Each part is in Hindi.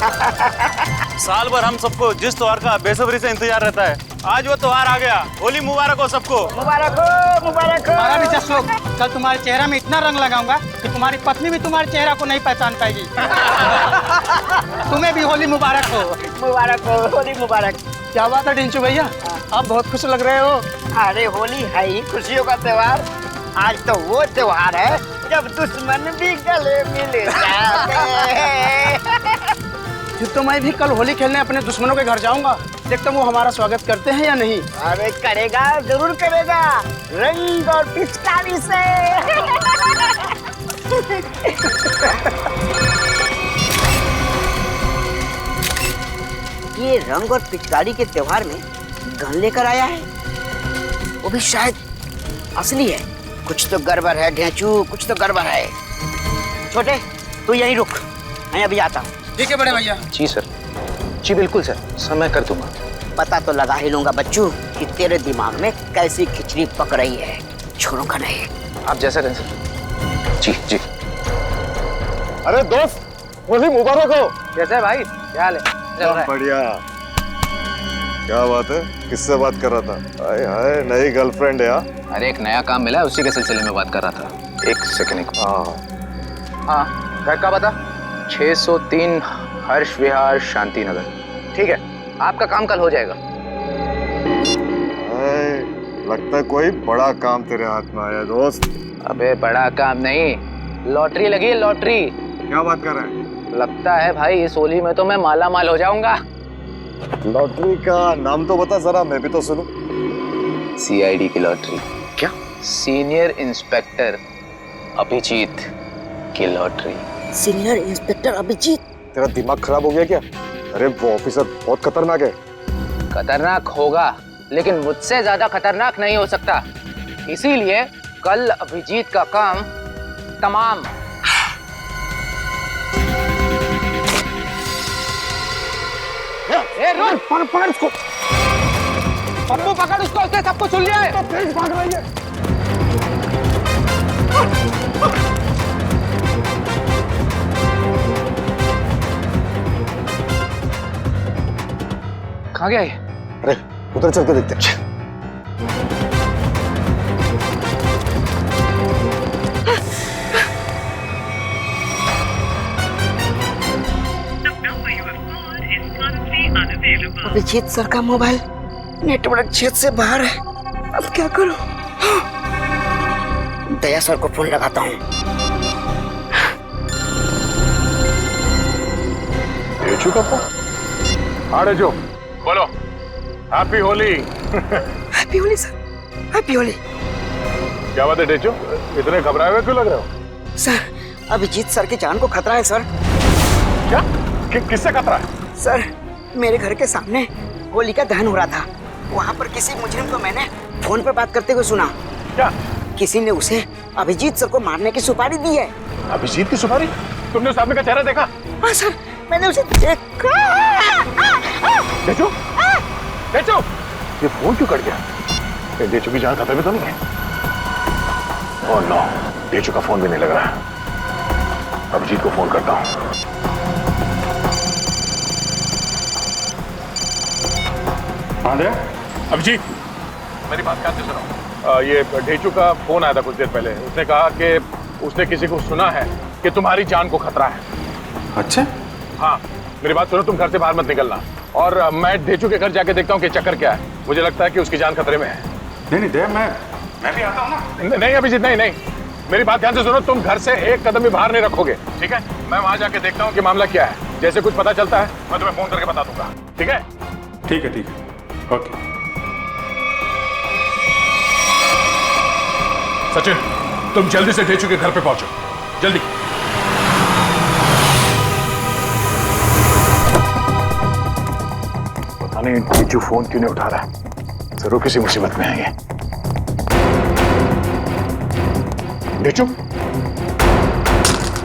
साल भर हम सबको जिस त्योहार का बेसब्री से इंतजार रहता है, आज वो त्योहार आ गया। होली मुबारक हो सबको। मुबारक हो, मुबारक हो। हमारा भी जश्न। कल तुम्हारे चेहरा में इतना रंग लगाऊंगा कि तुम्हारी पत्नी भी तुम्हारे चेहरा को नहीं पहचान पाएगी। तुम्हें भी होली मुबारक हो। मुबारक हो, होली मुबारक। क्या बात है डिंचू भैया, आप बहुत खुश लग रहे हो। अरे होली है ही खुशियों का त्योहार। आज तो वो त्योहार है जब दुश्मन भी गले मिल जाते हैं। फिर तो मैं भी कल होली खेलने अपने दुश्मनों के घर जाऊंगा, देखता हूँ वो हमारा स्वागत करते हैं या नहीं। अरे करेगा, जरूर करेगा, रंग और पिचकारी से। ये रंग और पिचकारी के त्योहार में गन लेकर आया है, वो भी शायद असली है। कुछ तो गड़बड़ है ढेंचू, कुछ तो गड़बड़ है। छोटे तू यहीं रुक, मैं अभी आता हूँ। ठीक है बड़े भैया। जी सर, जी बिल्कुल सर, समय कर दूंगा। पता तो लगा ही लूंगा बच्चू कि तेरे दिमाग में कैसी खिचड़ी पक रही है, छोड़ूंगा नहीं। आप जैसा कहें सर। जी जी। अरे दोस्त, होली मुबारक हो। कैसा है भाई, क्या हाल है? चल रहा है? बढ़िया। क्या बात है, किससे बात कर रहा था? हाय हाय, नई गर्लफ्रेंड है? अरे एक नया काम मिला है, उसी के सिलसिले में बात कर रहा था। एक सेकंड। हाँ, घर का पता 603 हर्ष विहार शांति नगर। ठीक है, आपका काम कल हो जाएगा। लगता है कोई बड़ा काम तेरे हाथ में आया दोस्त। अबे बड़ा काम नहीं, लॉटरी लगी है, लॉटरी। क्या बात कर रहे हैं? लगता है भाई इस होली में तो मैं माला माल हो जाऊंगा। लॉटरी का नाम तो बता जरा, मैं भी तो सुनूं। CID की लॉटरी। क्या? सीनियर इंस्पेक्टर अभिजीत की लॉटरी। Senior inspector Abhijit? तेरा दिमाग खराब हो गया क्या? अरे वो ऑफिसर बहुत खतरनाक है। खतरनाक होगा, लेकिन मुझसे ज्यादा खतरनाक नहीं हो सकता। इसीलिए कल अभिजीत का काम तमाम। ए रुक, पकड़ उसको। पप्पू पकड़ उसको, उसने सबको सुन लिया है। तो तेज भाग रही है। कहाँ गया ये? अरे उधर चल के देखते हैं। अभिजीत सर का मोबाइल नेटवर्क क्षेत्र से बाहर है, अब क्या करूं? दया सर को फोन लगाता हूँ। डेचू का फोन? हाँ डेचू, बोलो। Happy Holi. Happy Holi sir, happy Holi. क्या बात है डेचू, इतने घबराए हुए क्यों लग रहे हो? सर, अभिजीत सर की जान को खतरा है सर। क्या? किससे खतरा है? सर, मेरे घर के सामने होली का दहन हो रहा था, वहाँ पर किसी मुजरिम को मैंने फोन पर बात करते हुए सुना। क्या? किसी ने उसे अभिजीत सर को मारने की सुपारी दी है। अभिजीत की सुपारी? तुमने उस आदमी का चेहरा देखा? हाँ सर, मैंने उसे देखा। डेचू, डेचू, ये फोन क्यों कट गया? डेचू की जान खतरे में तो नहीं है? ओह नो, डेचू का फोन भी नहीं लग रहा है। अभिजीत को फोन करता हूँ। अभिजीत, मेरी बात ध्यान से सुनो। ये ढेचू का फोन आया था कुछ देर पहले। उसने कहा कि उसने किसी को सुना है कि तुम्हारी जान को खतरा है। अच्छा? हाँ, मेरी बात सुनो, तुम घर से बाहर मत निकलना। और मैं ढेचू के घर जाके देखता हूँ कि चक्कर क्या है। मुझे लगता है कि उसकी जान खतरे में है। नहीं दे, मैं भी आता हूँ ना। नहीं अभिजीत, नहीं, मेरी बात ध्यान से सुनो। तुम घर से एक कदम भी बाहर नहीं रखोगे, ठीक है? मैं वहां जाके देखता हूँ कि मामला क्या है। जैसे कुछ पता चलता है मैं तुम्हें फोन करके बता दूंगा, ठीक है? ठीक है, ओके। सचिन, तुम जल्दी से ढेचू के घर पे पहुंचो, जल्दी। पता नहीं ढेचू फोन क्यों नहीं उठा रहा है। जरूर किसी मुसीबत में है ये। ढेचू,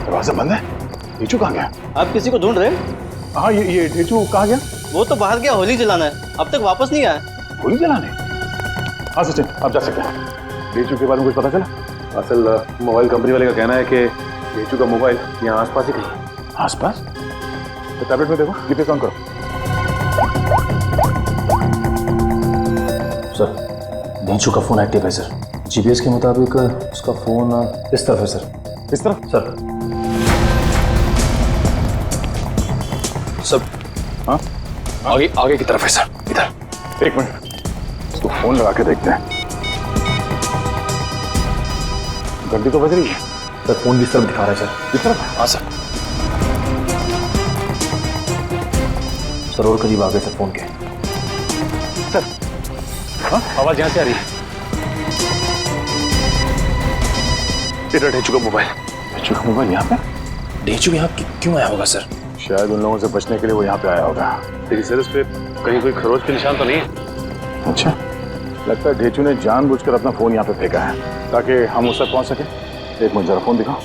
दरवाजा बंद है। ढेचू कहाँ गया? आप किसी को ढूंढ रहे हैं? हाँ, ये ढेचू कहाँ गया? वो तो बाहर गया होली जलाना है, अब तक वापस नहीं आया। होली जलाने? हाँ सचिन, आप जा सकते हैं। ढेचू के बारे में कुछ पता चला? असल मोबाइल कंपनी वाले का कहना है कि ढेचू का मोबाइल यहाँ आसपास ही कहीं है। आसपास? तो टैबलेट में देखो, जीपीएस ऑन करो। सर डेंचू का फोन एक्टिव है सर। जीपीएस के मुताबिक उसका फोन इस तरफ है सर। इस तरफ? सर सर हाँ आगे आगे की तरफ है सर, इधर। एक मिनट, इसको फोन लगा के देखते हैं। घंटी तो बज रही है। सर फोन भी इस तरफ दिखा रहा है सर। इस तरफ? हाँ सर। सर और करीब आ गए सर फोन के। सर हाँ, आवाज यहाँ से आ रही है। इधर ढेचू का मोबाइल। ढेचू का मोबाइल यहाँ पे? डेंचू यहाँ क्यों आया होगा सर? शायद उन लोगों से बचने के लिए वो यहाँ पे आया होगा। लेकिन सर इस पे कहीं कोई खरोच के निशान तो नहीं है? अच्छा, लगता है ढेचू ने जानबूझकर अपना फोन यहाँ पे फेंका है ताकि हम उस तक पहुँच सके। एक मिनट जरा फोन दिखाओ।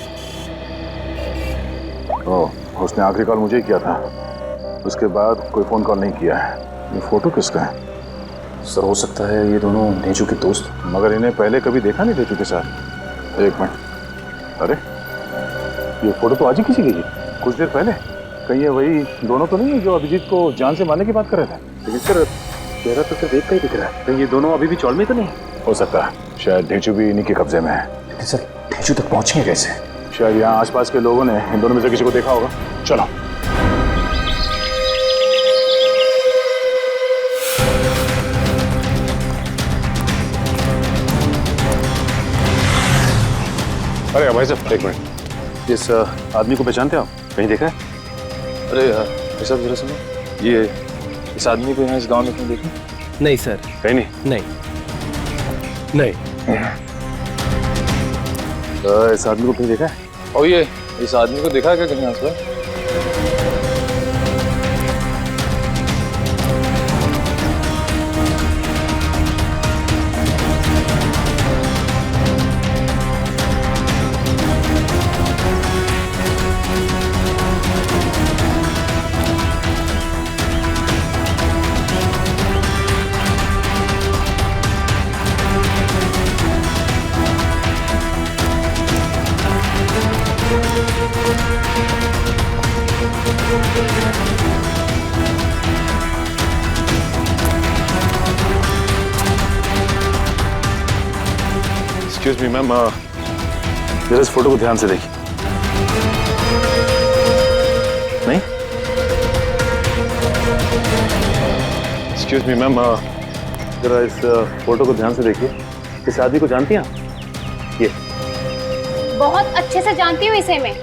ओह, उसने आखिरी कॉल मुझे ही किया था, उसके बाद कोई फोन कॉल नहीं किया है। ये फोटो किसका है? सर हो सकता है ये दोनों डेंचू के दोस्त। मगर इन्हें पहले कभी देखा नहीं ढेचू के साथ। एक मिनट, अरे ये फोटो तो आज ही किसी की है, कुछ देर पहले। कहीं ये वही दोनों तो नहीं है जो अभिजीत को जान से मारने की बात कर रहे थे? लेकिन सर चेहरा तो सिर्फ एक का ही दिख रहा है। कहीं ये दोनों अभी भी चौल में तो नहीं? हो सकता है, शायद ढेचू भी इन्हीं के कब्जे में है। लेकिन सर डेंचू तक पहुंचे कैसे? शायद यहाँ आसपास के लोगों ने इन दोनों में से किसी को देखा होगा। चलो अरे भाई साहब एक मिनट, इस आदमी को पहचानते हो आप? कहीं देखा है? अरे भाई साहब जरा सुनो, ये इस आदमी को यहाँ इस गांव में कहीं देखा? नहीं सर, कहीं नहीं? नहीं नहीं। इस आदमी को कहीं देखा है? और ये इस आदमी को देखा है क्या कहीं आसपास? एक्सक्यूज मी मैम, जरा इस फोटो को ध्यान से देखिए। नहीं? एक्सक्यूज मी मैम, जरा इस फोटो को ध्यान से देखिए। इस आदमी को जानती हैं आप? ये बहुत अच्छे से जानती हूँ इसे मैं।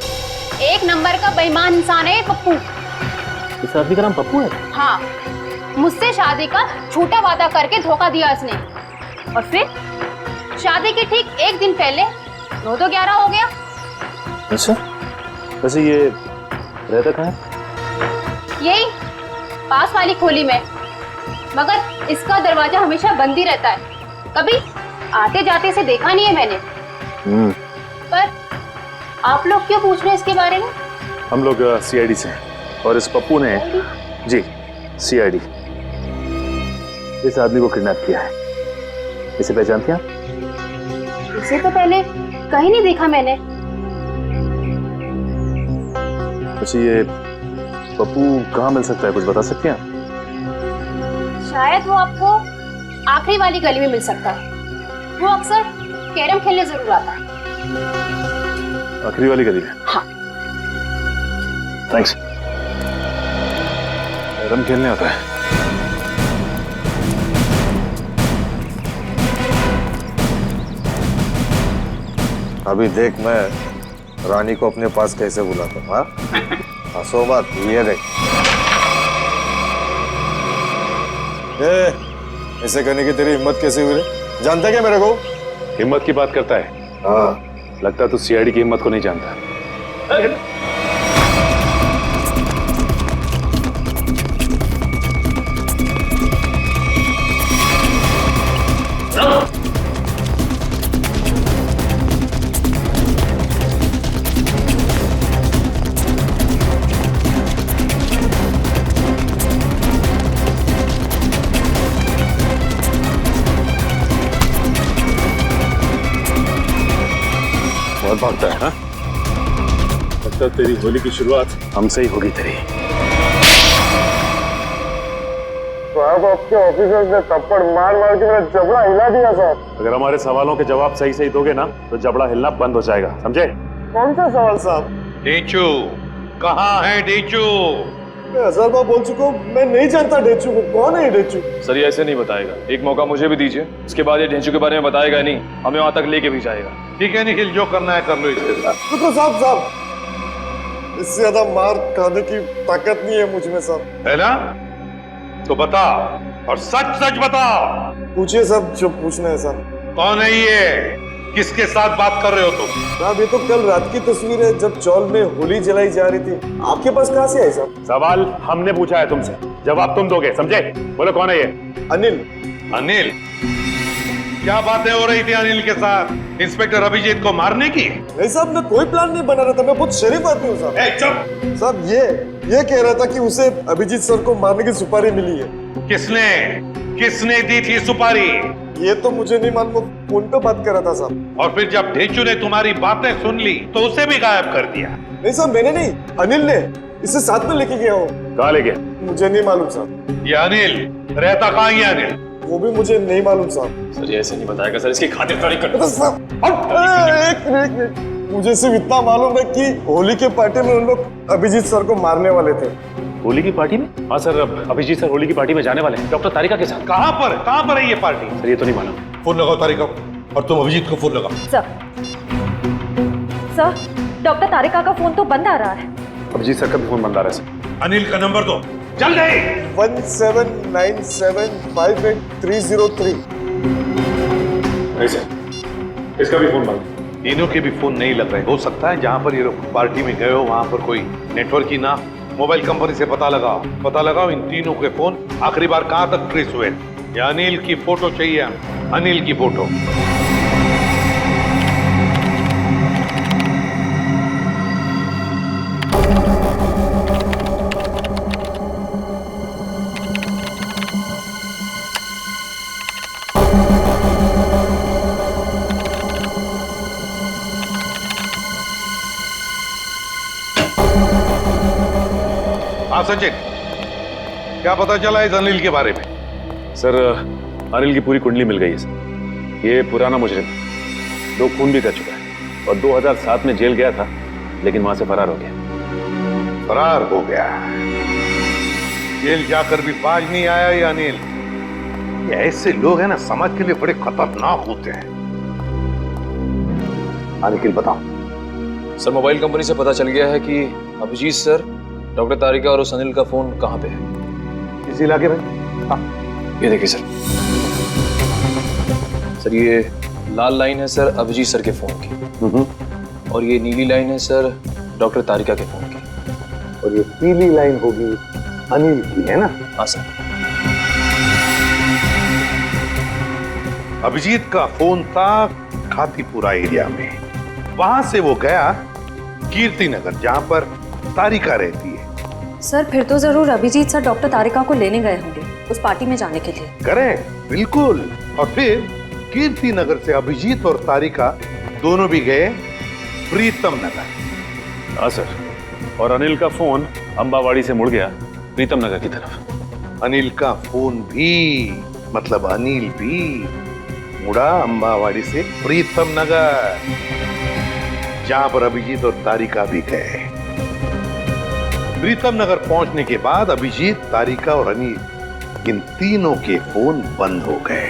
एक नंबर का बेईमान इंसान है ये पप्पू। इस आदमी का नाम पप्पू है? हाँ, मुझसे शादी का झूठा वादा करके धोखा दिया इसने, और फिर शादी के ठीक एक दिन पहले 9-11 हो गया। अच्छा, वैसे ये रहता कहाँ है? यही पास वाली खोली में, मगर इसका दरवाजा हमेशा बंद ही रहता है। कभी आते जाते से देखा नहीं है मैंने। पर आप लोग क्यों पूछ रहे हैं इसके बारे में? हम लोग सीआईडी से हैं, और इस पप्पू ने जी सीआईडी इस आदमी को किडनैप किया है। इसे पहचानती हैं आप? इसे तो पहले कहीं नहीं देखा मैंने। अच्छा, ये पप्पू कहाँ मिल सकता है, कुछ बता सकती हैं आप? शायद वो आपको आखिरी वाली गली में मिल सकता है। वो अक्सर कैरम खेलने जरूर आता है। आखिरी वाली गली में? हाँ। थैंक्स। कैरम खेलने आता है? अभी देख मैं रानी को अपने पास कैसे बुलाता हूँ। हाँ, हंसो मत, ये देख। ऐसे करने की तेरी हिम्मत कैसे हुई रे? जानता क्या मेरे को? हिम्मत की बात करता है? हाँ, लगता है तू सीआईडी की हिम्मत को नहीं जानता। बहुत भागता है। हाँ, लगता है तेरी होली की शुरुआत हमसे ही होगी तेरी। साहब आपके ऑफिसर्स ने थप्पड़ मार मार के मेरा जबड़ा हिला दिया साहब। अगर हमारे सवालों के जवाब सही सही दोगे ना तो जबड़ा हिलना बंद हो जाएगा, समझे? कौन सा सवाल साहब? डेचू कहाँ है डेचू? मैं 1000 बार बोल चुका हूँ, मैं नहीं जानता डेचू को। कौन है ये डेचू? सर ये ऐसे नहीं बताएगा, एक मौका मुझे भी दीजिए, इसके बाद ये ढेंचू के बारे में बताएगा नहीं, हमें वहां तक लेके भी जाएगा। ठीक है निखिल, जो करना है कर लो इसके साथ। रुको साहब, इससे ज्यादा मार खाने की ताकत नहीं है मुझ में साहब। है ना? तो बता और सच सच बता। पूछिए साहब जो पूछना है साहब। कौन है ये? किसके साथ बात कर रहे हो तुम? साहब ये तो कल रात की तस्वीर है जब चौल में होली जलाई जा रही थी। आपके पास कहाँ से आई साहब? सवाल हमने पूछा है तुमसे, जवाब तुम दोगे, समझे? बोलो कौन है ये? अनिल। अनिल? क्या बातें हो रही थी अनिल के साथ? इंस्पेक्टर अभिजीत को मारने की? नहीं साहब, मैं कोई प्लान नहीं बना रहा था, मैं बहुत शरीफ आदमी हूँ साहब। चुप! साहब ये कह रहा था कि उसे अभिजीत सर को मारने की सुपारी मिली है। किसने दी थी सुपारी? ये तो मुझे नहीं मालूम, फोन पे बात कर रहा था साहब। और फिर जब ढेंचू ने तुम्हारी बातें सुन ली तो उसे भी गायब कर दिया? नहीं साहब, मैंने नहीं, अनिल ने इसे साथ में लेके गया हूँ। कहाँ ले गया? मुझे नहीं मालूम साहब। ये अनिल रहता कहाँ है अनिल? वो भी मुझे नहीं मालूम साहब। सर ये ऐसे नहीं बताएगा सर, इसकी खातिरदारी कर। एक मिनट, मुझे सिर्फ इतना मालूम है कि होली के पार्टी में उन लोग अभिजीत सर को मारने वाले थे। होली की पार्टी में? हाँ सर, अभिजीत सर होली की पार्टी में जाने वाले हैं डॉक्टर तारिका के साथ। कहाँ पर है ये पार्टी? सर ये तो नहीं मालूम। फोन लगाओ तारिका और तुम अभिजीत को फोन लगाओ। सर डॉक्टर तारिका का फोन तो बंद आ रहा है। अभिजीत सर का भी फोन बंद आ रहा है सर। अनिल का नंबर दो जल्दी। 1797583003। नहीं सर, इसका भी फोन बंद। तीनों के भी फोन नहीं लग रहे। हो सकता है जहाँ पर ये लोग पार्टी में गए हो वहाँ पर कोई नेटवर्क ही ना। मोबाइल कंपनी से पता लगाओ इन तीनों के फोन आखिरी बार कहाँ तक ट्रेस हुए। या अनिल की फोटो चाहिए, अनिल की फोटो। हाँ सचिन, क्या पता चला इस अनिल के बारे में? सर अनिल की पूरी कुंडली मिल गई है सर। ये पुराना मुजरिम, 2 खून भी कर चुका है और 2007 में जेल गया था, लेकिन वहां से फरार हो गया। फरार हो गया? जेल जाकर भी बाज नहीं आया ये अनिल। ये ऐसे लोग हैं ना, समाज के लिए बड़े खतरनाक होते हैं। निखिल बताओ। सर मोबाइल कंपनी से पता चल गया है कि अभिजीत सर, डॉक्टर तारिका और उस अनिल का फोन कहाँ पे है? इस इलाके में। हाँ ये देखिए सर, सर ये लाल लाइन है सर अभिजीत सर के फोन की, और ये नीली लाइन है सर डॉक्टर तारिका के फोन की, और ये पीली लाइन होगी अनिल की, है ना? हाँ सर। अभिजीत का फोन था खातीपुरा एरिया में। वहां से वो गया कीर्ति नगर, जहां पर तारिका रहती है। सर फिर तो जरूर अभिजीत सर डॉक्टर तारिका को लेने गए होंगे उस पार्टी में जाने के लिए। करें, बिल्कुल। और फिर कीर्ति नगर से अभिजीत और तारिका दोनों भी गए प्रीतम नगर। हाँ सर, और अनिल का फोन अंबावाड़ी से मुड़ गया प्रीतम नगर की तरफ। अनिल का फोन भी, मतलब अनिल भी मुड़ा अंबावाड़ी से प्रीतम नगर, जहां पर अभिजीत और तारिका भी गए। प्रीतम नगर पहुंचने के बाद अभिजीत, तारिका और अनिल, इन तीनों के फोन बंद हो गए।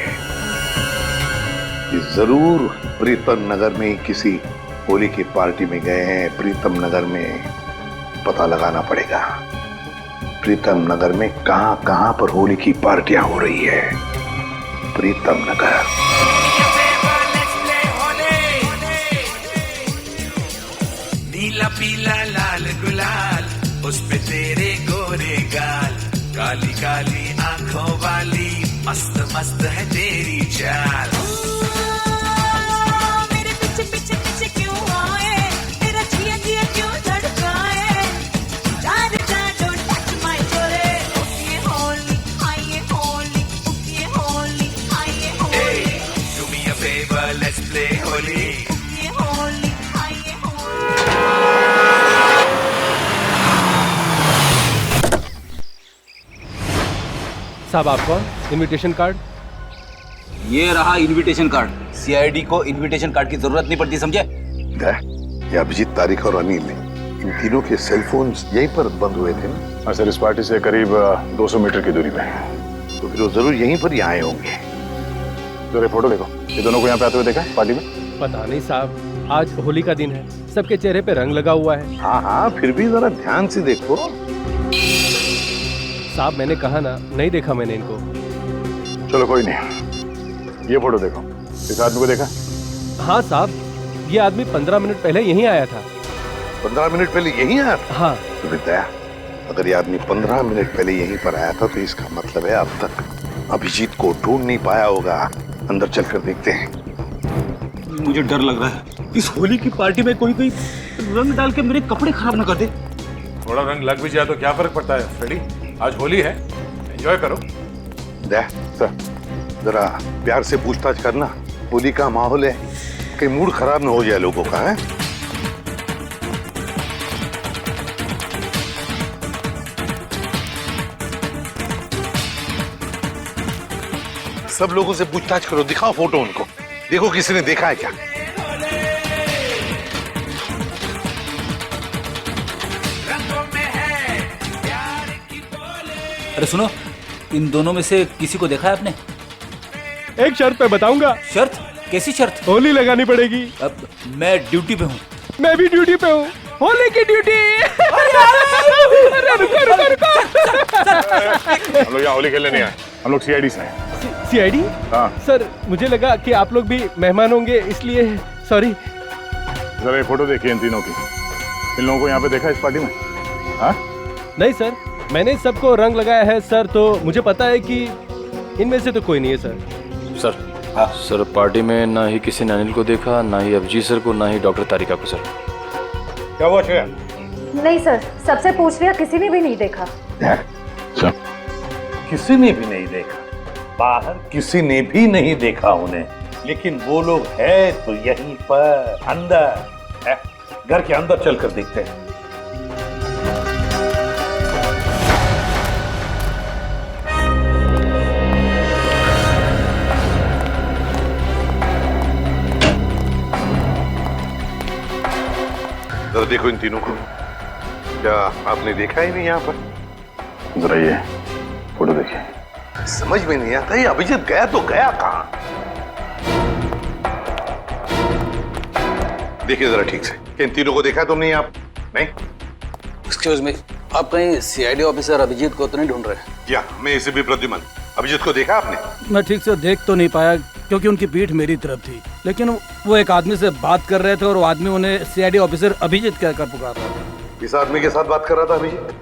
जरूर प्रीतम नगर में किसी होली की पार्टी में गए हैं। प्रीतम नगर में पता लगाना पड़ेगा, प्रीतम नगर में कहां कहां पर होली की पार्टियां हो रही है। प्रीतम नगर। नीला पीला लाल गुलाल, उस पे तेरे गोरे गाल, काली काली आंखों वाली, मस्त मस्त है तेरी चाल। मेरे पीछे पीछे पीछे क्यों आए, तेरा जिया जिया क्यों धड़काए, यार जा डोंट टच माय जोरे, ये होली आइए होली, ये होली आइए Holi, do me a favour let's play Holi, ये होली आइए होली। साहब आप कौन? Invitation card? ये रहा इनविटेशन कार्ड। सीआईडी को इनविटेशन कार्ड की जरूरत नहीं पड़ती, समझे? ये अभिजीत, तारिक और अनिल, इन तीनों के सेलफोन यहीं पर बंद हुए थे ना? हाँ सर, इस पार्टी से करीब 200 मीटर की दूरी पे। तो फिर वो जरूर यहीं पर ही आए होंगे। जरा फोटो देखो, ये दोनों को यहाँ पे आते हुए देखा है पार्टी में? पता नहीं साहब, आज होली का दिन है, सबके चेहरे पे रंग लगा हुआ है। हाँ हाँ, फिर भी जरा ध्यान से देखो। साहब मैंने कहा ना, नहीं देखा मैंने इनको। चलो कोई नहीं, ये फोटो देखो, इस आदमी को देखा? हाँ साहब, ये आदमी 15 मिनट पहले यहीं आया था। 15 मिनट पहले यहीं आया था? हाँ। तो दया, अगर ये आदमी 15 मिनट पहले यहीं पर आया था तो इसका मतलब है अब तक अभिजीत को ढूंढ नहीं पाया होगा। अंदर चलकर देखते हैं। मुझे डर लग रहा है, इस होली की पार्टी में कोई रंग डाल के मेरे कपड़े खराब ना कर दे। थोड़ा रंग लग भी जाए तो क्या फर्क पड़ता है फ्रेडी, आज होली है, एंजॉय करो। दया सर, जरा प्यार से पूछताछ करना, होली का माहौल है, कहीं मूड खराब ना हो जाए लोगों का। है सब लोगों से पूछताछ करो, दिखाओ फोटो उनको, देखो किसी ने देखा है क्या। अरे सुनो, इन दोनों में से किसी को देखा है आपने? एक शर्त पे बताऊंगा। शर्त? कैसी शर्त? होली लगानी पड़ेगी। अब मैं ड्यूटी पे हूँ। मैं भी ड्यूटी पे हूँ, होली की ड्यूटी। हम लोग यहाँ होली खेलने नहीं आए, हम लोग सीआईडी से हैं। सीआईडी? हाँ सर, मुझे लगा कि आप लोग भी मेहमान होंगे, इसलिए सॉरी। जरा ये फोटो देखिए इन तीनों की, इन लोगों को यहाँ पे देखा इस पार्टी में? हाँ? नहीं सर, मैंने सबको रंग लगाया है सर, तो मुझे पता है कि इनमें से तो कोई नहीं है सर। सर सर, पार्टी में ना ही किसी ने अनिल को देखा, ना ही अभिजीत सर को, ना ही डॉक्टर तारिका को। सर क्या हुआ श्रेया? नहीं सर, सबसे पूछ लिया, किसी ने भी नहीं देखा। किसी ने भी नहीं देखा? बाहर किसी ने भी नहीं देखा उन्हें, लेकिन वो लोग है तो यहीं पर अंदर है। घर के अंदर चलकर देखते हैं। जरा देखो इन तीनों को, क्या आपने देखा ही नहीं यहाँ पर? जरा ये फोटो देखिए। समझ में नहीं आता ये अभिजीत गया तो गया कहाँ? देखिए जरा ठीक से, इन तीनों को देखा तुमने आप? नहीं? एक्सक्यूज मी, आप कहीं सीआईडी ऑफिसर अभिजीत को तो नहीं ढूंढ रहे? या मैं इसे भी प्रद्युमन, अभिजीत को देखा आपने? मैं ठीक से देख तो नहीं पाया क्योंकि उनकी पीठ मेरी तरफ थी, लेकिन वो एक आदमी से बात कर रहे थे और वो आदमी उन्हें सीआईडी ऑफिसर अभिजीत कहकर पुकार रहा था। इस आदमी के साथ बात कर रहा था अभिजीत?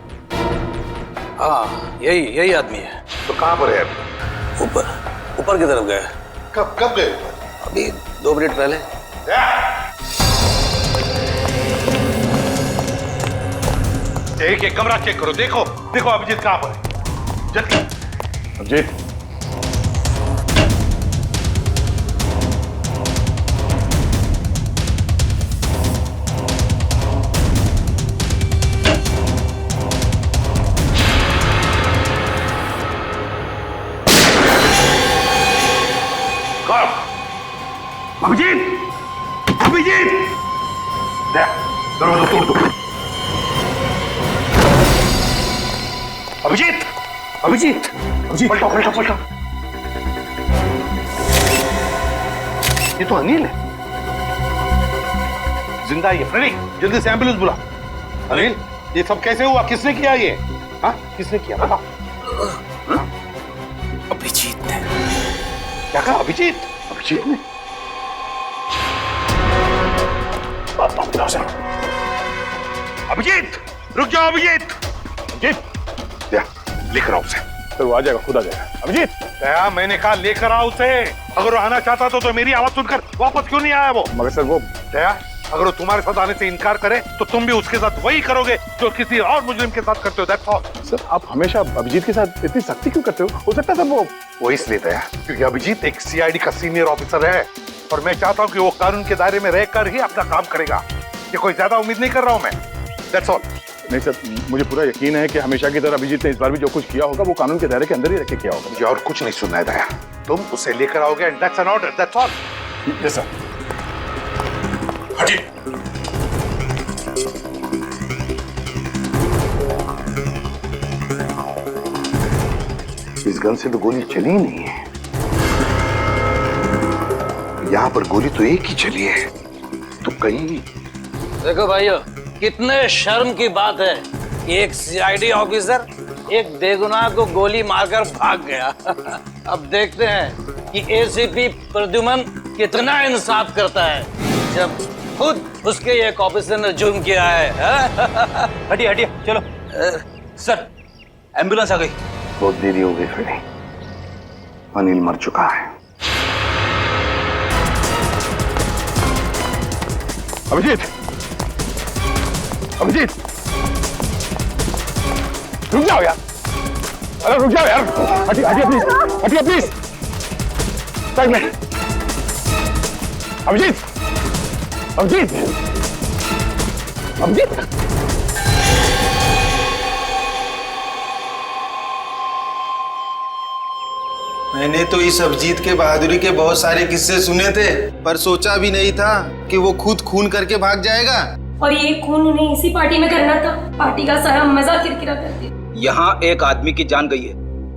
हाँ, यही आदमी है। तो कहाँ पर है? ऊपर की तरफ गए। कब गए? अभी 2 मिनट पहले। एक कमरा चेक करो, देखो अभिजीत कहाँ पर है। जल्दी अभिजीत, अभिजीत, दरवाजा तोड़ दो। अभिजीत, पलटो। ये तो अनिल है, जिंदा है ये। फ्रेडी, जल्दी से एम्बुलेंस बुला। अनिल, ये सब कैसे हुआ? किसने किया ये? हाँ, किसने किया बता। अभिजीत ने। क्या कहा? अभिजीत ने? अभिजीत, रुक जाओ अभिजीत। लेकर आओ उसे। तो वो आ जाएगा, खुद आ जाएगा। अभिजीत, क्या मैंने कहा लेकर आओ उसे। अगर वो आना चाहता तो मेरी आवाज सुनकर वापस क्यों नहीं आया वो? मगर सर वो दया, अगर वो तुम्हारे साथ आने से इनकार करे तो तुम भी उसके साथ वही करोगे जो किसी और मुजरिम के साथ करते हो। That's all. सर, आप हमेशा अभिजीत के साथ इतनी सख्ती क्यों करते हो सकता है वो इसलिए दया क्योंकि अभिजीत एक सीआईडी का सीनियर ऑफिसर है और मैं चाहता हूँ कि वो कानून के दायरे में रहकर ही अपना काम करेगा। ये कोई ज्यादा उम्मीद नहीं कर रहा हूँ मैं। That's all. नहीं सर, मुझे पूरा यकीन है कि हमेशा की तरह अभिजीत ने इस बार भी जो कुछ किया होगा वो कानून के दायरे के अंदर ही रख के किया होगा। मुझे और कुछ नहीं सुनना है दया, तुम उसे लेकर आओगे and that's an order, that's all. Yes sir. हटिए। इस गन से तो गोली चली ही नहीं है। यहाँ पर गोली तो एक ही चली है, तो कहीं देखो भाइयों, कितने शर्म की बात है कि एक सीआईडी ऑफिसर एक बेगुनाह को गोली मारकर भाग गया। अब देखते हैं कि एसीपी प्रद्युमन कितना इंसाफ करता है जब खुद उसके एक ऑफिसर ने जुर्म किया है। हटिए हटिए, चलो। सर, एम्बुलेंस आ गई। बहुत देरी हो गई फिर, अनिल मर चुका है। अभिजीत, अभिजीत, रुक जाओ यार, अरे रुक जाओ यार, हटिए हटिए प्लीज, हटिए प्लीज, साइड में। अभिजीत, अभिजीत, अभिजीत। मैंने तो इस अभिजीत के बहादुरी के बहुत सारे किस्से सुने थे, पर सोचा भी नहीं था कि वो खुद खून करके भाग जाएगा। और ये खून उन्हें इसी पार्टी में करना था। पार्टी का सारा मजा किरकिरा कर दिया। यहाँ एक आदमी की जान गई है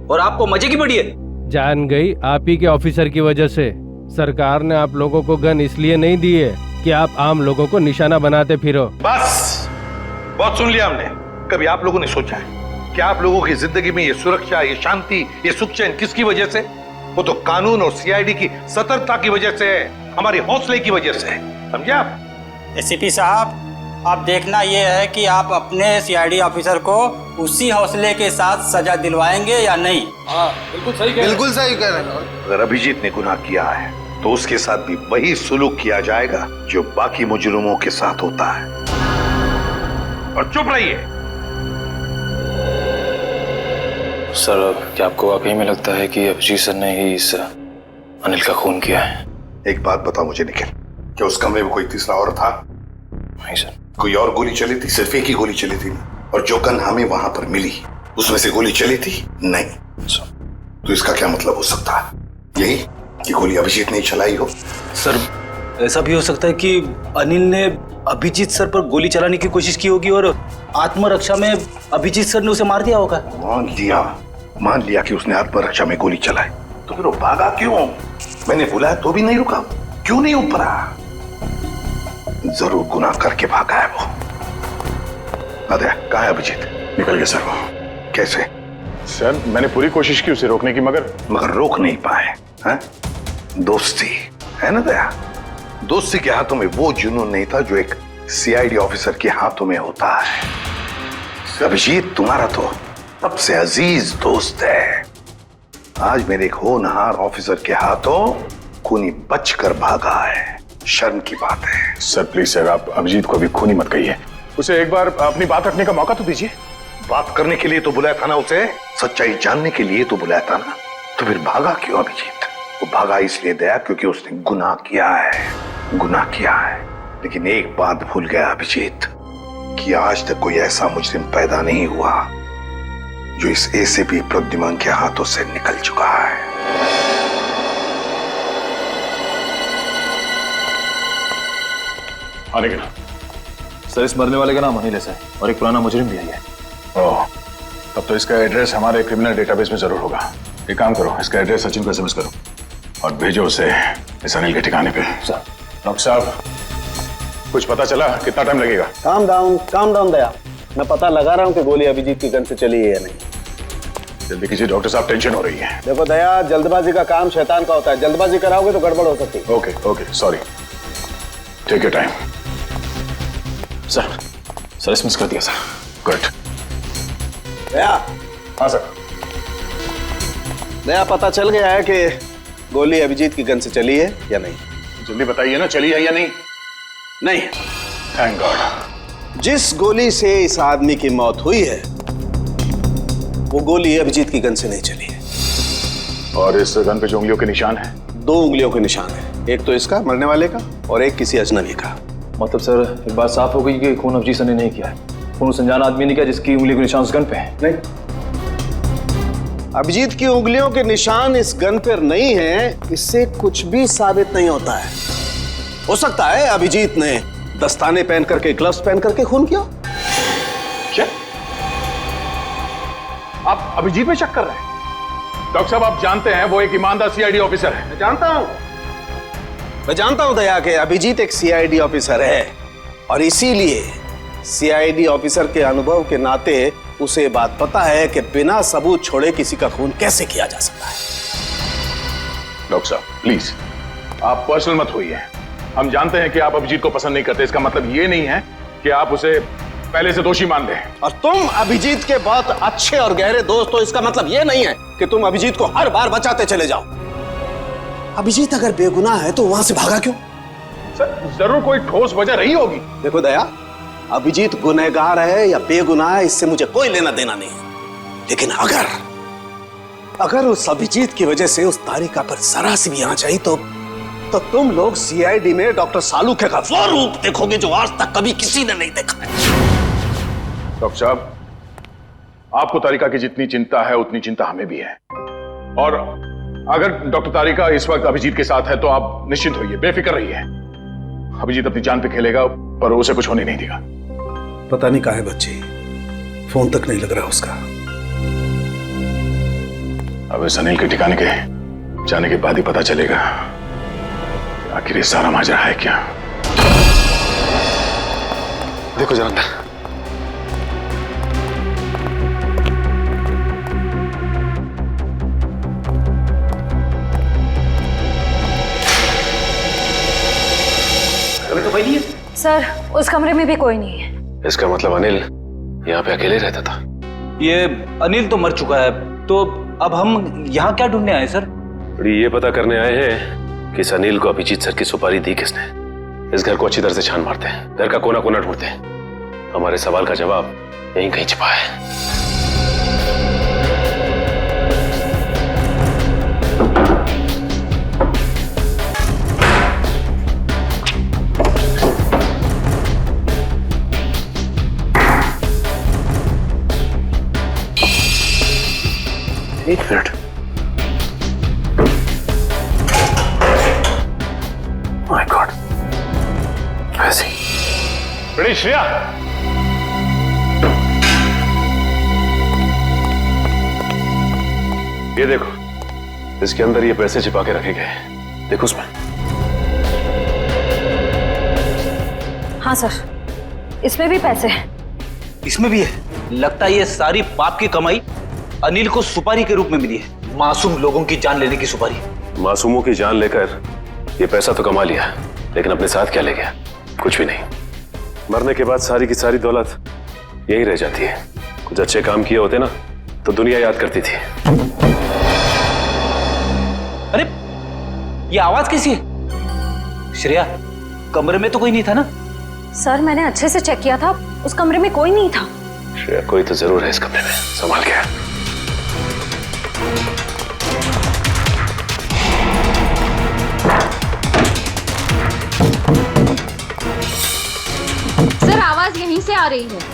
और आपको मजे की पड़ी है। जान गई आप ही के ऑफिसर की वजह से। सरकार ने आप लोगों को गन इसलिए नहीं दी है कि आप आम लोगों को निशाना बनाते फिरो। बस, बहुत सुन लिया हमने। कभी आप लोगों ने सोचा है कि आप लोगों की जिंदगी में ये सुरक्षा, ये शांति, ये सुख चैन किसकी वजह से? वो तो कानून और सीआईडी की सतर्कता की वजह से है, हमारे हौसले की वजह से, समझे आप? एसीपी साहब, अब देखना ये है कि आप अपने सीआईडी ऑफिसर को उसी हौसले के साथ सजा दिलवाएंगे या नहीं। हाँ, बिल्कुल सही कह रहे हैं। बिल्कुल सही कह रहे हैं। अगर अभिजीत ने गुनाह किया है तो उसके साथ भी वही सुलूक किया जाएगा जो बाकी मुजरिमों के साथ होता है। और चुप रहिए। सर, क्या आपको वाकई में लगता है कि अभिजीत सर ने ही इस अनिल का खून किया है? एक बात बताओ मुझे निखिल, क्या उस कमरे में कोई तीसरा और था? नहीं सर। कोई और गोली चली थी? सिर्फ एक ही गोली चली थी ना? और जो गन हमें वहां पर मिली उसमें से गोली चली थी? नहीं। तो इसका क्या मतलब हो सकता है? यही कि गोली अभिजीत ने चलाई हो? सर, ऐसा भी हो सकता है कि अनिल ने अभिजीत सर पर गोली चलाने की कोशिश की होगी और आत्मरक्षा में अभिजीत सर ने उसे मार दिया होगा। मान लिया कि उसने आत्मरक्षा में गोली चलाई, तो फिर वो भागा क्यों? मैंने बुलाया तो भी नहीं रुका, क्यों नहीं ऊपर? जरूर गुनाह करके भागा है वो। अरे कहाँ है अभिजीत? निकल गया सर वो। कैसे? सर, मैंने पूरी कोशिश की उसे रोकने की, मगर रोक नहीं पाए हैं? दोस्ती है ना दया? दोस्ती के हाथों में वो जुनून नहीं था जो एक सीआईडी ऑफिसर के हाथों में होता है। अभिजीत तुम्हारा तो सबसे अजीज दोस्त है। आज मेरे एक होनहार ऑफिसर के हाथों खूनी बचकर भागा है। शर्म की बात है। सर प्लीज सर, आप अभिजीत को अभी खूनी मत कहिए। उसे एक बार अपनी बात रखने का मौका तो दीजिए। बात करने के लिए तो बुलाया था ना उसे, सच्चाई जानने के लिए तो बुलाया था ना, तो फिर भागा क्यों अभिजीत? वो भागा इसलिए दया क्योंकि उसने गुनाह किया है, गुनाह किया है। लेकिन एक बात भूल गया अभिजीत कि आज तक कोई ऐसा मुजरिम पैदा नहीं हुआ जो इस एसीपी प्रद्युमन के हाथों से निकल चुका है। आने के नाम सर, इस मरने वाले का नाम अनिल है और एक पुराना मुजरिम भी है। ओह, तब तो इसका एड्रेस हमारे क्रिमिनल डेटाबेस में जरूर होगा। एक काम करो, इसका एड्रेस सचिन को एसएमएस करो और भेजो उसे इस अनिल के ठिकाने पे। सर। डॉक्टर साहब, कुछ पता चला? कितना टाइम लगेगा? काम डाउन दया, मैं पता लगा रहा हूँ कि गोली अभिजीत की गन से चली है या नहीं। जल्दी कीजिए डॉक्टर साहब, टेंशन हो रही है। देखो दया, जल्दबाजी का काम शैतान का होता है। जल्दबाजी कराओगे तो गड़बड़ हो सकती है। Okay, sorry. Take your time. Sir SMS कर दिया सर। गुड। दया। हाँ सर। दया, पता चल गया है कि गोली अभिजीत की गन से चली है या नहीं? जल्दी बताइए ना, चली है या नहीं? नहीं। Thank God. जिस गोली से इस आदमी की मौत हुई है वो गोली अभिजीत की गन से नहीं चली है। और इस गन पे जो उंगलियों के निशान हैं? 2 उंगलियों के निशान है, एक तो इसका मरने वाले का और एक किसी अजनबी का। मतलब सर, एक बात साफ हो गई कि खून अभिजीत सर ने नहीं किया है। फोन उस अनजान आदमी ने किया जिसकी उंगली के निशान उस गन पे है। नहीं, अभिजीत की उंगलियों के निशान इस गन पर नहीं है, इससे कुछ भी साबित नहीं होता है। हो सकता है अभिजीत ने दस्ताने पहन करके, ग्लव्स पहन करके खून किया। क्या आप अभिजीत में शक कर रहे हैं? डॉक्टर साहब, आप जानते हैं वो एक ईमानदार सीआईडी ऑफिसर है। मैं जानता हूं दया के अभिजीत एक सीआईडी ऑफिसर है, और इसीलिए सीआईडी ऑफिसर के अनुभव के नाते उसे बात पता है कि बिना सबूत छोड़े किसी का खून कैसे किया जा सकता है। डॉक्टर साहब प्लीज, आप पर्सनल मत होइए। हम जानते हैं कि आप अभिजीत को पसंद नहीं करते, इसका मतलब ये नहीं है कि आप उसे पहले से दोषी मान लें। और तुम अभिजीत के बहुत अच्छे और गहरे दोस्त हो, इसका मतलब ये नहीं है कि तुम अभिजीत को हर बार बचाते चले जाओ। अभिजीत अगर बेगुनाह है तो वहां से भागा क्यों? सर, जरूर कोई ठोस वजह रही होगी। देखो दया, अभिजीत गुनहगार है या बेगुनाह है, इससे मुझे कोई लेना देना नहीं है। लेकिन अगर उस अभिजीत की वजह से उस तारिका पर जरा सी भी आंच आई तो तुम लोग सीआईडी में डॉक्टर सालूखे का वो रूप देखोगे जो आज तक कभी किसी ने नहीं देखा है। डॉक्टर साहब, आपको तारिका की जितनी चिंता है उतनी चिंता हमें भी है। और अगर डॉक्टर तारिका इस वक्त अभिजीत के साथ है तो आप निश्चिंत होइए, बेफिक्र रहिए। अभिजीत अपनी जान पे खेलेगा, पर उसे कुछ होने नहीं देगा। पता नहीं कहाँ है बच्ची, फोन तक नहीं लग रहा उसका। अब इस अनिल के ठिकाने के जाने के बाद ही पता चलेगा आखिर ये सारा माजरा है क्या। देखो जरा अंदर। तो कोई नहीं है सर, उस कमरे में भी कोई नहीं है। इसका मतलब अनिल यहाँ पे अकेले रहता था। ये अनिल तो मर चुका है, तो अब हम यहाँ क्या ढूंढने आए सर? ये पता करने आए हैं कि इस अनिल को अभिजीत सर की सुपारी दी किसने। इस घर को अच्छी तरह से छान मारते हैं, घर का कोना कोना ढूंढते हैं। हमारे सवाल का जवाब यहीं कहीं छिपा है। एक मिनट, माय गॉड, ऐसे बड़ी श्रेया, ये देखो, इसके अंदर ये पैसे छिपा के रखे गए हैं। देखो उसमें। हाँ सर, इसमें भी पैसे हैं। इसमें भी है। लगता है ये सारी पाप की कमाई अनिल को सुपारी के रूप में मिली है। मासूम लोगों की जान लेने की सुपारी। मासूमों की जान लेकर ये पैसा तो कमा लिया, लेकिन अपने साथ क्या ले गया? कुछ भी नहीं। मरने के बाद सारी की सारी दौलत यही रह जाती है। कुछ अच्छे काम किए होते ना तो दुनिया याद करती थी। अरे ये आवाज कैसी है? श्रेया, कमरे में तो कोई नहीं था ना? सर, मैंने अच्छे से चेक किया था, उस कमरे में कोई नहीं था। श्रेया, कोई तो जरूर है इस कमरे में, संभाल के। सर, आवाज यहीं से आ रही है।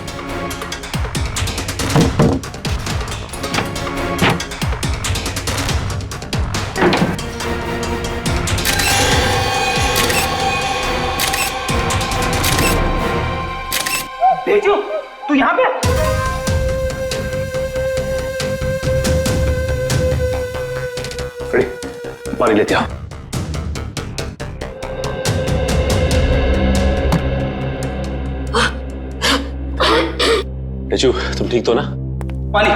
तेजू, तू यहाँ पे? पानी लेते आओ। तेजू, तुम ठीक तो ना? पानी।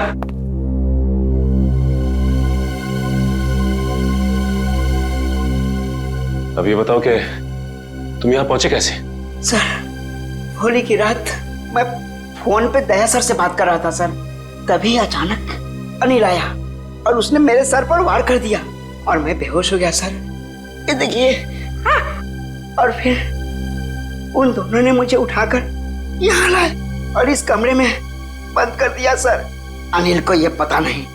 अब ये बताओ कि तुम यहाँ पहुंचे कैसे? सर, होली की रात मैं फोन पे दया सर से बात कर रहा था सर, तभी अचानक अनिल आया और उसने मेरे सर पर वार कर दिया और मैं बेहोश हो गया सर। ये देखिए। और फिर उन दोनों ने मुझे उठाकर यहाँ लाए और इस कमरे में बंद कर दिया सर। अनिल को ये पता नहीं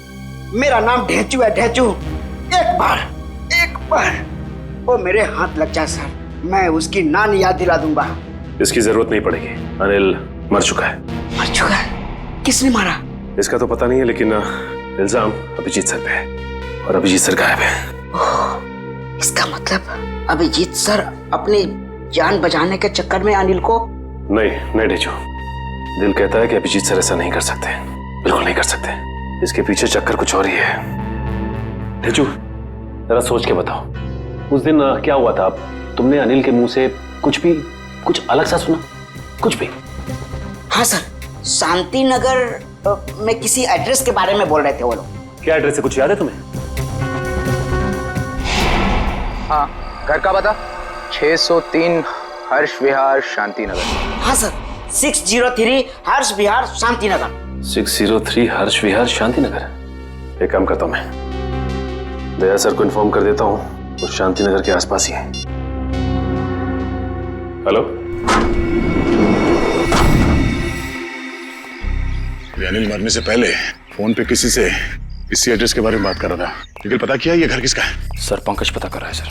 मेरा नाम ढेंचू है, ढेंचू। एक बार वो मेरे हाथ लग जाए सर, मैं उसकी नानी याद दिला दूंगा। इसकी जरूरत नहीं पड़ेगी, अनिल मर चुका है। मर चुका है? किसने मारा? इसका तो पता नहीं है, लेकिन इल्जाम अभिजीत सर पे है और अभिजीत सर गायब है। इसका मतलब अभिजीत सर अपनी जान बचाने के चक्कर में अनिल को... नहीं डेचू, दिल कहता है कि अभिजीत सर ऐसा नहीं कर सकते, बिल्कुल नहीं कर सकते। इसके पीछे चक्कर कुछ और ही है। डेचू, जरा सोच के बताओ, उस दिन क्या हुआ था? तुमने अनिल के मुंह से कुछ अलग सा सुना? कुछ भी? हाँ सर, शांति नगर में किसी एड्रेस के बारे में बोल रहे थे वो लोग। क्या एड्रेस है, कुछ याद है तुम्हें? हाँ, घर का पता 603 हर्ष विहार शांति नगर। हाँ सर, 603 हर्ष विहार शांति नगर। 603 हर्ष विहार शांति नगर। एक काम करता हूं, मैं दया सर को इन्फॉर्म कर देता हूं, और शांति नगर के आसपास ही है। हेलो, अनिल मरने से पहले फोन पे किसी से इसी एड्रेस के बारे में बात कर रहा था। लेकिन पता किया ये घर किसका है? सर पंकज पता कर रहा है सर,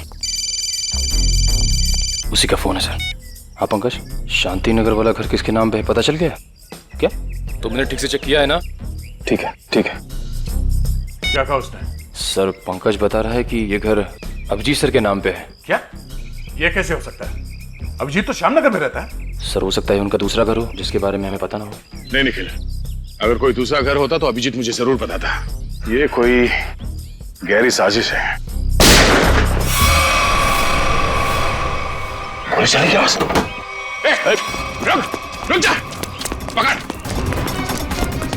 उसी का फोन है सर। हाँ पंकज, शांति नगर वाला घर किसके नाम पे है पता चल गया क्या? तुमने ठीक से चेक किया है ना? ठीक है ठीक है। क्या कहा उसने? सर पंकज बता रहा है कि ये घर अभिजीत सर के नाम पे है। क्या? ये कैसे हो सकता है? अभिजीत तो श्यामनगर में रहता है। सर हो सकता है उनका दूसरा घर हो जिसके बारे में हमें पता ना हो। नहीं निखिल, अगर कोई दूसरा घर होता तो अभिजीत मुझे जरूर बताता। ये कोई गहरी साजिश है। पुलिस चली क्या? रुक जा, पकड़,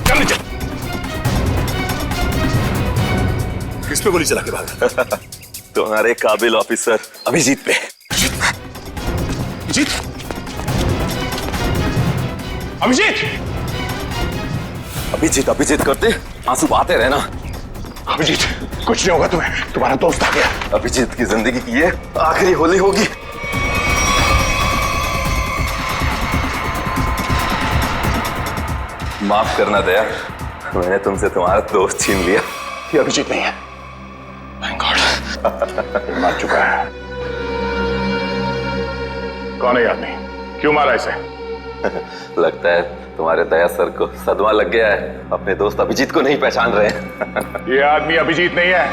चल नीचे। किस पे गोली चला के भागा? तुम्हारे काबिल ऑफिसर अभिजीत पे। अभिजीत? अभिजीत? अभिजीत अभिजीत करते आंसू बहाते रहना। अभिजीत, कुछ नहीं होगा तुम्हें, तुम्हारा दोस्त आ गया। अभिजीत की जिंदगी की ये आखिरी होली होगी। माफ करना दया, मैंने तुमसे तुम्हारा दोस्त छीन लिया। ये अभिजीत नहीं है। Thank God. मार चुका है। कौन है आदमी? क्यों मारा इसे? लगता है तुम्हारे दया सर को सदमा लग गया है, अपने दोस्त अभिजीत को नहीं पहचान रहे हैं। ये आदमी अभिजीत नहीं है।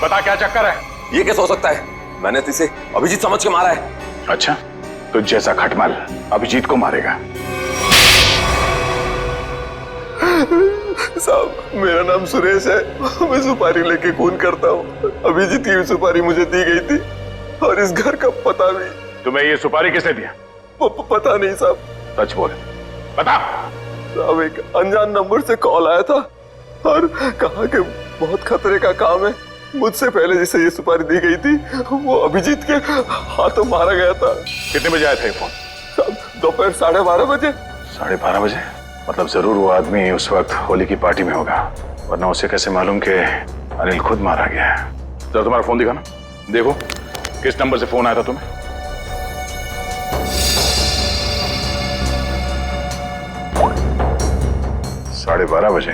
बता क्या चक्कर है? ये कैसे हो सकता है? मैंने तो इसे अभिजीत समझ के मारा है। अच्छा, तो जैसा खटमल अभिजीत को मारेगा। साहब, मेरा नाम सुरेश है, मैं सुपारी लेके खून करता हूँ। अभिजीत की सुपारी मुझे दी गई थी और इस घर का पता भी। तुम्हें ये सुपारी किसने दिया? पता नहीं साहब। सच बोल, बता। साहब, एक अनजान नंबर से कॉल आया था और कहा कि बहुत खतरे का काम है। मुझसे पहले जिसे ये सुपारी दी गई थी वो अभिजीत के हाथों मारा गया था। कितने बजे आया था ये फोन? साहब, दोपहर 12:30 बजे। 12:30 बजे? मतलब जरूर वो आदमी उस वक्त होली की पार्टी में होगा, वरना उसे कैसे मालूम कि अनिल खुद मारा गया है? जरा तुम्हारा फोन दिखाना, देखो किस नंबर से फोन आया था तुम्हें। साढ़े 12 बजे।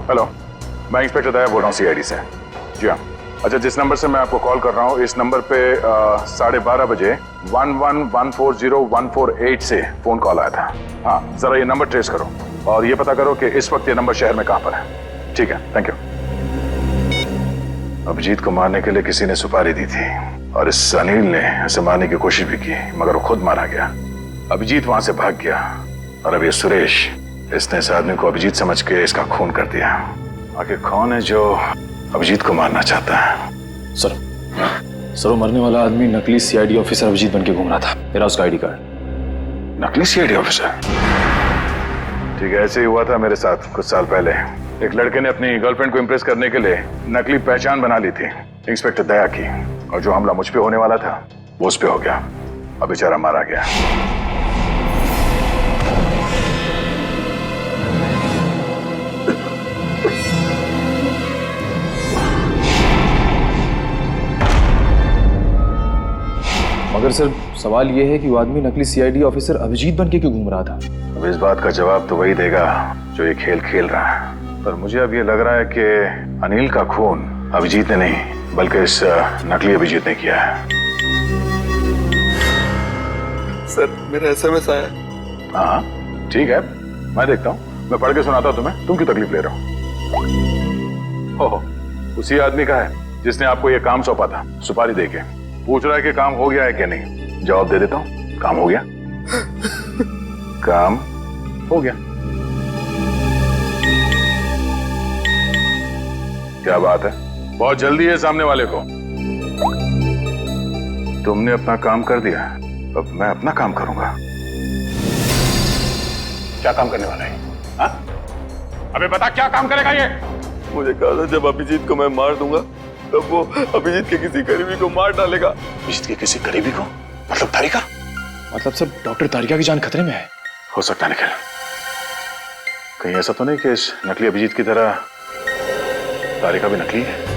हेलो, मैं इंस्पेक्टर दया बोल रहा हूँ सीआईडी से। जी हाँ। अच्छा, जिस नंबर से मैं आपको कॉल कर रहा हूँ, इस नंबर पे 12:30 बजे 11140148 से फोन कॉल आया था। हाँ, जरा ये नंबर ट्रेस करो और ये पता करो कि इस वक्त ये नंबर शहर में कहाँ पर है। ठीक है, थैंक यू। अभिजीत को मारने के लिए किसी ने सुपारी दी थी और इस अनिल ने उसे मारने की कोशिश भी की, मगर वो खुद मारा गया। अभिजीत वहां से भाग गया और अब ये सुरेश, इसने इस आदमी को अभिजीत समझ के इसका खून कर दिया। आखिर कौन है जो अभिजीत को मारना चाहता है? सर वो मरने वाला आदमी नकली सीआईडी ऑफिसर अभिजीत बन के घूम रहा था। मेरा उसका आईडी कार्ड। नकली सीआईडी ऑफिसर? ठीक है, ऐसे ही हुआ था मेरे साथ कुछ साल पहले। एक लड़के ने अपनी गर्लफ्रेंड को इम्प्रेस करने के लिए नकली पहचान बना ली थी इंस्पेक्टर दया की, और जो हमला मुझ पे होने वाला था वो उस पे हो गया। अब बेचारा मारा गया। मगर सर सवाल ये है कि वो आदमी नकली सीआईडी ऑफिसर अभिजीत बन के क्यों घूम रहा था? अब इस बात का जवाब तो वही देगा जो ये खेल खेल रहा है, पर मुझे अब ये लग रहा है कि अनिल का खून अभिजीत ने नहीं बल्कि इस नकली अभिजीत ने किया है। सर मेरा एसएमएस आया। हाँ ठीक है, मैं देखता हूँ, मैं पढ़ के सुनाता हूँ तुम्हें। तुम क्यों तकलीफ ले रहे हो? ओहो, उसी आदमी का है जिसने आपको ये काम सौंपा था, सुपारी देके। पूछ रहा है कि काम हो गया है कि नहीं। जवाब दे देता हूँ, काम हो गया। काम हो गया। क्या बात है, बहुत जल्दी है सामने वाले को। तुमने अपना काम कर दिया, अब मैं अपना काम करूंगा। क्या काम करने वाला है? हाँ? अबे बता, क्या काम करेगा ये? मुझे कहा था जब अभिजीत को मैं मार दूंगा तब वो अभिजीत के किसी करीबी को मार डालेगा। अभिजीत के किसी करीबी को? मतलब तारिका? मतलब सब डॉक्टर तारिका की जान खतरे में है। हो सकता है निखिल, कहीं ऐसा तो नहीं कि इस नकली अभिजीत की तरह तारिका भी नकली है?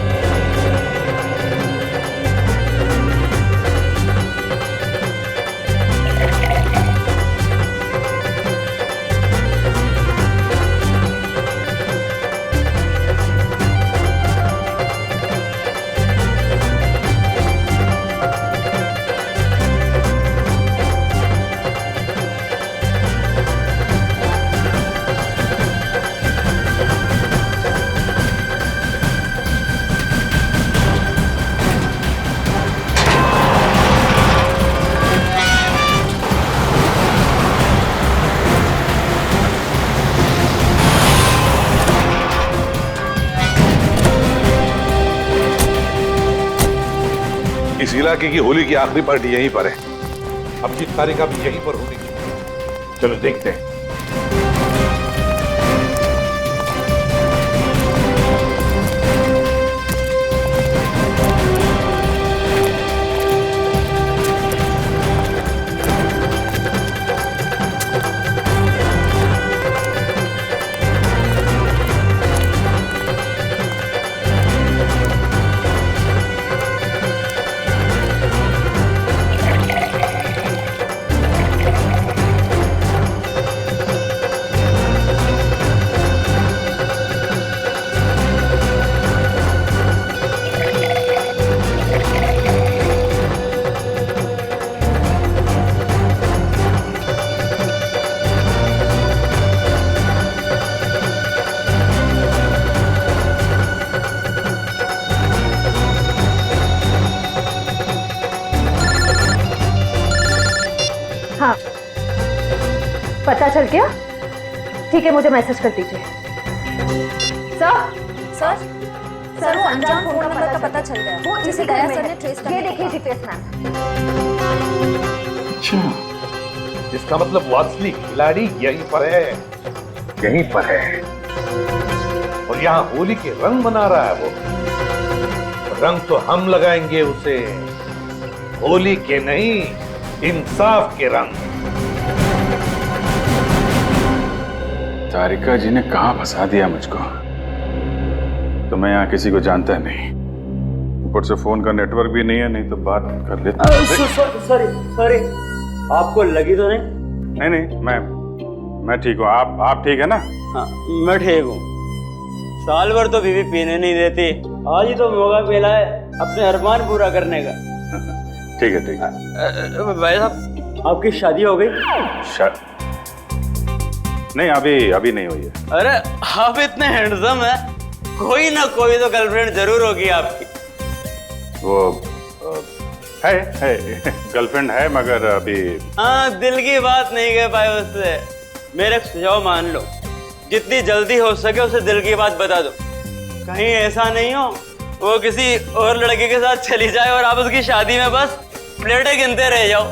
इस इलाके की होली की आखिरी पार्टी यहीं पर है। अभिजीत तारिका भी यहीं पर होने की। चलो देखते हैं। हाँ, पता चल गया? ठीक है, मुझे मैसेज कर दीजिए। सर सर वो अनजान फोन नंबर का पता चल गया। वो इसी गया सर ने ट्रेस ये देखिए जीपीएस मैम। अच्छा, इसका मतलब वो असली खिलाड़ी यहीं पर है, यहीं पर है। और यहाँ होली के रंग मना रहा है वो। रंग तो हम लगाएंगे उसे, होली के नहीं, इंसाफ के रंग। तारिका जी ने कहाँ फंसा दिया मुझको। तो मैं यहाँ किसी को जानता नहीं, ऊपर से फोन का नेटवर्क भी नहीं है, नहीं तो बात कर लेता। सॉरी, आपको लगी तो नहीं? नहीं, मैं ठीक हूँ। आप ठीक है ना? हाँ, मैं ठीक हूँ। साल भर तो बीवी पीने नहीं देती, आज ही तो मौका मिला है अपने अरमान पूरा करने का। ठीक है। भाई साहब, आपकी शादी हो गई? नहीं, अभी नहीं हुई है। अरे आप इतने हैंडसम है, कोई ना कोई तो गर्लफ्रेंड जरूर होगी आपकी। वो है गर्लफ्रेंड है, मगर अभी। हाँ, दिल की बात नहीं कह पाए उससे। मेरे सुझाव मान लो, जितनी जल्दी हो सके उसे दिल की बात बता दो। कहीं ऐसा नहीं हो वो किसी और लड़के के साथ चली जाए और आप उसकी शादी में बस प्लेटें गिनते रह जाओ।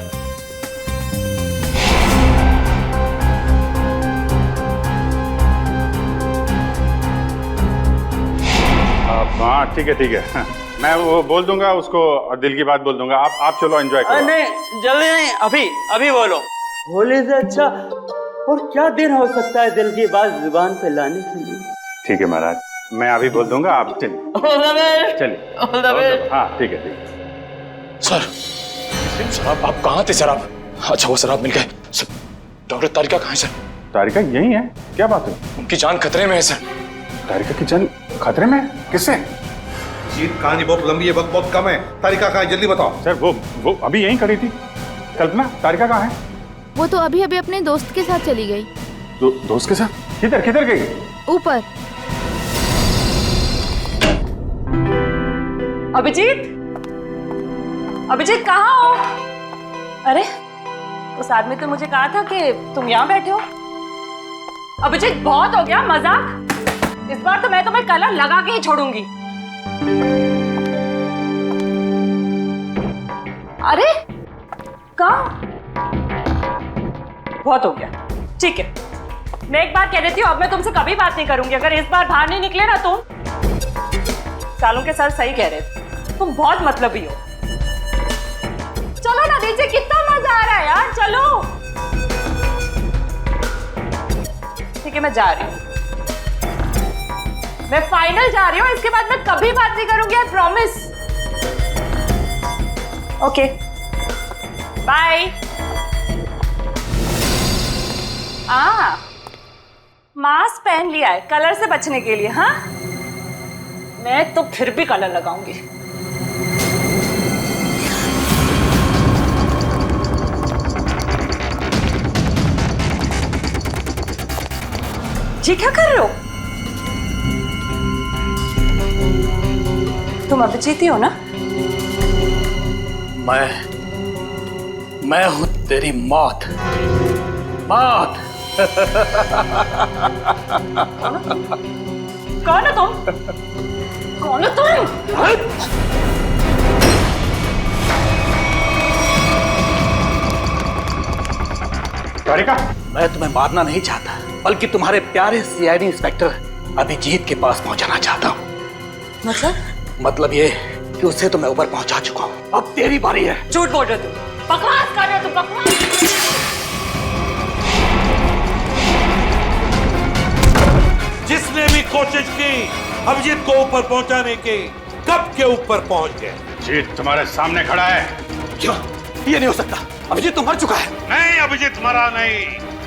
हाँ ठीक है, मैं वो बोल दूंगा उसको और दिल की बात बोल दूंगा। आप चलो एंजॉय करो। नहीं, जल्दी नहीं, अभी बोलो। होली से अच्छा और क्या दिन हो सकता है दिल की बात जुबान पे लाने के लिए। ठीक है महाराज, मैं अभी बोल दूंगा, आप चलिए। हाँ ठीक है। सर आप कहाँ थे सर? आप अच्छा वो शराब मिल गए। डॉक्टर तारिका कहाँ है सर? तारिका यही है, क्या बात है? उनकी जान खतरे में है सर। तारिका की जान खतरे में? किससे? जीत कहानी बहुत लंबी है, वक्त बहुत कम है। तारिका कहाँ है, जल्दी बताओ। सर वो अभी यहीं खड़ी थी। कल्पना, तारिका कहाँ है? वो तो अभी अभी अपने दोस्त के साथ चली गई। दोस्त के साथ? किधर गई? ऊपर। अभिजीत कहाँ हो? अरे उस आदमी तो मुझे कहा था कि तुम यहाँ बैठे हो। अभिजीत बहुत हो गया मजाक, इस बार तो मैं तुम्हें कलर लगा के ही छोड़ूंगी। अरे कहाँ? बहुत हो गया, ठीक है मैं एक बार कह देती हूँ, अब मैं तुमसे कभी बात नहीं करूंगी अगर इस बार बाहर नहीं निकले ना तुम। सालों के सर सही कह रहे थे, तुम बहुत मतलबी हो। चलो ना नीचे, कितना मजा आ रहा है यार, चलो। ठीक है मैं जा रही हूँ, मैं फाइनल जा रही हूँ, इसके बाद मैं कभी बात नहीं करूंगी, I promise. Okay bye. Mask पहन लिया है कलर से बचने के लिए। हाँ मैं तो फिर भी कलर लगाऊंगी। जी क्या कर रहे हो तुम? अभिजीत ही हो ना? मैं हूं तेरी मौत। मौत। कौन है तुम? कौन है तुम? तारिका, मैं तुम्हें मारना नहीं चाहता, बल्कि तुम्हारे प्यारे सीआईडी इंस्पेक्टर अभिजीत के पास पहुंचाना चाहता हूँ। मतलब ये कि उसे तो मैं ऊपर पहुंचा चुका हूँ, अब तेरी बारी है। झूठ बोल रहे हो तुम, बकवास कर रहे हो तुम, बकवास। जिसने भी कोशिश की अभिजीत को ऊपर पहुंचाने की, कब के ऊपर पहुंच गए। जीत तुम्हारे सामने खड़ा है। क्यों? ये नहीं हो सकता, अभिजीत तो मर चुका है। नहीं, अभिजीत मरा नहीं,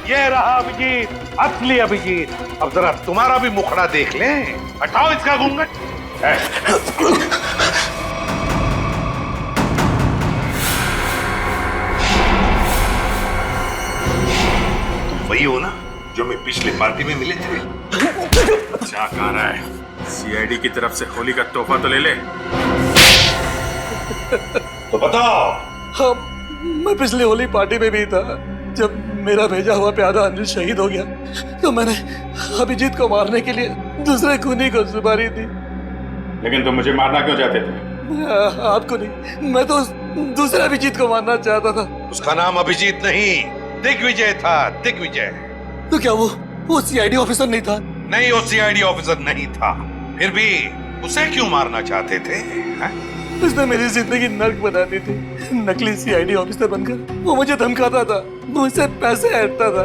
ये रहा अभिजीत, असली अभिजीत। अब जरा तुम्हारा भी मुखड़ा देख लें। हटाओ इसका घूंघट। तुम वही हो ना जो मैं पिछली पार्टी में मिले थे? क्या कह रहा है? सीआईडी की तरफ से होली का तोहफा तो ले ले। तो बताओ। हाँ, मैं पिछली होली पार्टी में भी था। जब मेरा भेजा हुआ प्यादा अनिल शहीद हो गया तो मैंने अभिजीत को मारने के लिए दूसरे खूनी को सुपारी दी। लेकिन तुम मुझे मारना क्यों चाहते थे? आपको नहीं, मैं तो दूसरे अभिजीत को मारना चाहता था। उसका नाम अभिजीत नहीं, दिग्विजय था, दिग्विजय। तो क्या वो सीआईडी ऑफिसर नहीं था? नहीं, वो सीआईडी ऑफिसर नहीं था। फिर भी उसे क्यों मारना चाहते थे? उसने मेरी जिंदगी नर्क बना दी थी। नकली सीआईडी ऑफिसर बनकर वो मुझे धमकाता था, मुझसे पैसे ऐंठता था।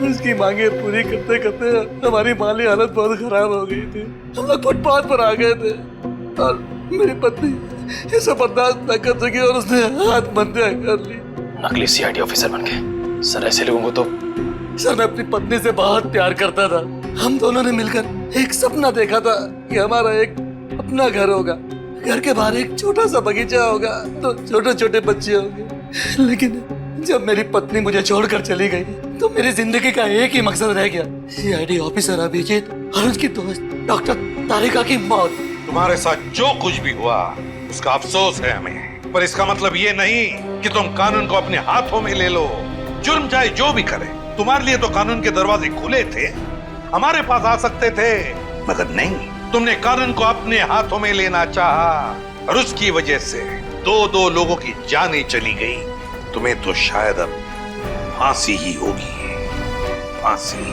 उसकी मांगे पूरी करते करते हमारी माली हालत बहुत खराब हो गई थी। हम लोग फुटपाथ पर आ गए थे और मेरी पत्नी इसे बर्दाश्त न कर सकी और उसने आत्महत्या कर ली। नकली सीआईडी ऑफिसर बनके सर, ऐसे लोगों को तो। सर, मैं अपनी पत्नी से बहुत प्यार करता था। हम दोनों ने मिलकर एक सपना देखा था कि हमारा एक अपना घर होगा, घर के बाहर एक छोटा सा बगीचा होगा, तो छोटे छोटे बच्चे होंगे। लेकिन जब मेरी पत्नी मुझे छोड़कर चली गई तो मेरी जिंदगी का एक ही मकसद रह गया, सीआईडी ऑफिसर अभिजीत और उसकी दोस्त डॉक्टर तारिका की मौत। तुम्हारे साथ जो कुछ भी हुआ उसका अफसोस है हमें, पर इसका मतलब ये नहीं कि तुम कानून को अपने हाथों में ले लो। जुर्म चाहे जो भी करे, तुम्हारे लिए तो कानून के दरवाजे खुले थे, हमारे पास आ सकते थे, मगर नहीं, तुमने कानून को अपने हाथों में लेना चाहा और उसकी वजह से दो लोगों की जानें चली गई। तुम्हें तो शायद अब फांसी ही होगी, फांसी।